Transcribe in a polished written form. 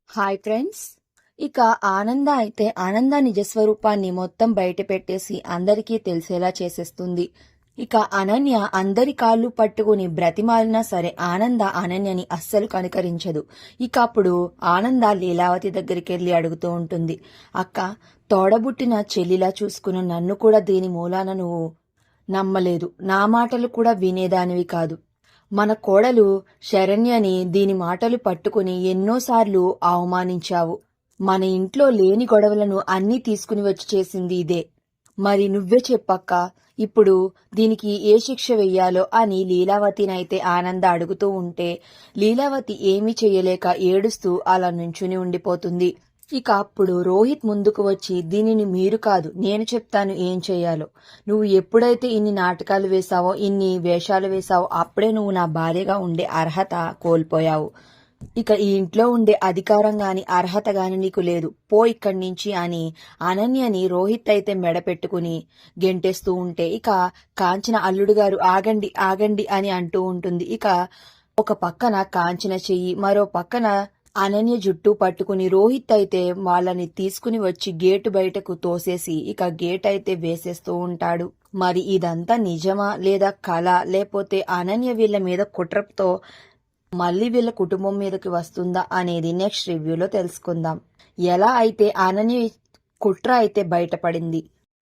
Hi friends. ఇక ఆనంద నిజస్వరూపాన్ని మొత్తం బయట పెట్టేసి అందరికీ తెలిసేలా చేసేస్తుంది. ఇక అనన్య అందరి కాళ్ళు పట్టుకుని బ్రతిమాలినా సరే అనన్యని అస్సలు కనికరించదు. ఇక అప్పుడు ఆనంద లీలావతి దగ్గరికి వెళ్ళి అడుగుతూ ఉంటుంది, అక్క, తోడబుట్టిన చెల్లిలా చూసుకున్న నన్ను కూడా దీని మూలాన నువ్వు నమ్మలేదు, నా మాటలు కూడా వినేదానివి కాదు. మన కోడలు శరణ్యని దీని మాటలు పట్టుకుని ఎన్నోసార్లు అవమానించావు. మన ఇంట్లో లేని గొడవలను అన్నీ తీసుకుని వచ్చి చేసింది ఇదే. మరి నువ్వే చెప్పక్క, ఇప్పుడు దీనికి ఏ శిక్ష వెయ్యాలో అని లీలావతినైతే ఆనంద అడుగుతూ ఉంటే లీలావతి ఏమీ చెయ్యలేక ఏడుస్తూ అలా నుంచుని ఉండిపోతుంది. ఇక అప్పుడు రోహిత్ ముందుకు వచ్చి, దీనిని మీరు కాదు నేను చెప్తాను ఏం చెయ్యాలో. నువ్వు ఎప్పుడైతే ఇన్ని నాటకాలు వేశావో, ఇన్ని వేషాలు వేశావో, అప్పుడే నువ్వు నా భార్యగా ఉండే అర్హత కోల్పోయావు. ఇక ఈ ఇంట్లో ఉండే అధికారం గాని అర్హత గాని నీకు లేదు, పో ఇక్కడి నుంచి అని అనన్యని రోహిత్ అయితే మెడ పెట్టుకుని గెంటేస్తూ ఉంటే ఇక కాంచన అల్లుడు గారు ఆగండి ఆగండి అని అంటూ ఉంటుంది. ఇక ఒక పక్కన కాంచన చెయ్యి, మరో పక్కన అనన్య జుట్టు పట్టుకుని రోహిత్ అయితే వాళ్ళని తీసుకుని వచ్చి గేటు బయటకు తోసేసి ఇక గేట్ అయితే వేసేస్తూ ఉంటాడు. మరి ఇదంతా నిజమా లేదా కళ, లేకపోతే అనన్య వీళ్ళ మీద కుట్రతో మళ్ళీ వీళ్ళ కుటుంబం మీదకి వస్తుందా అనేది నెక్స్ట్ రివ్యూలో తెలుసుకుందాం. ఎలా అయితే అనన్య కుట్ర అయితే బయటపడింది.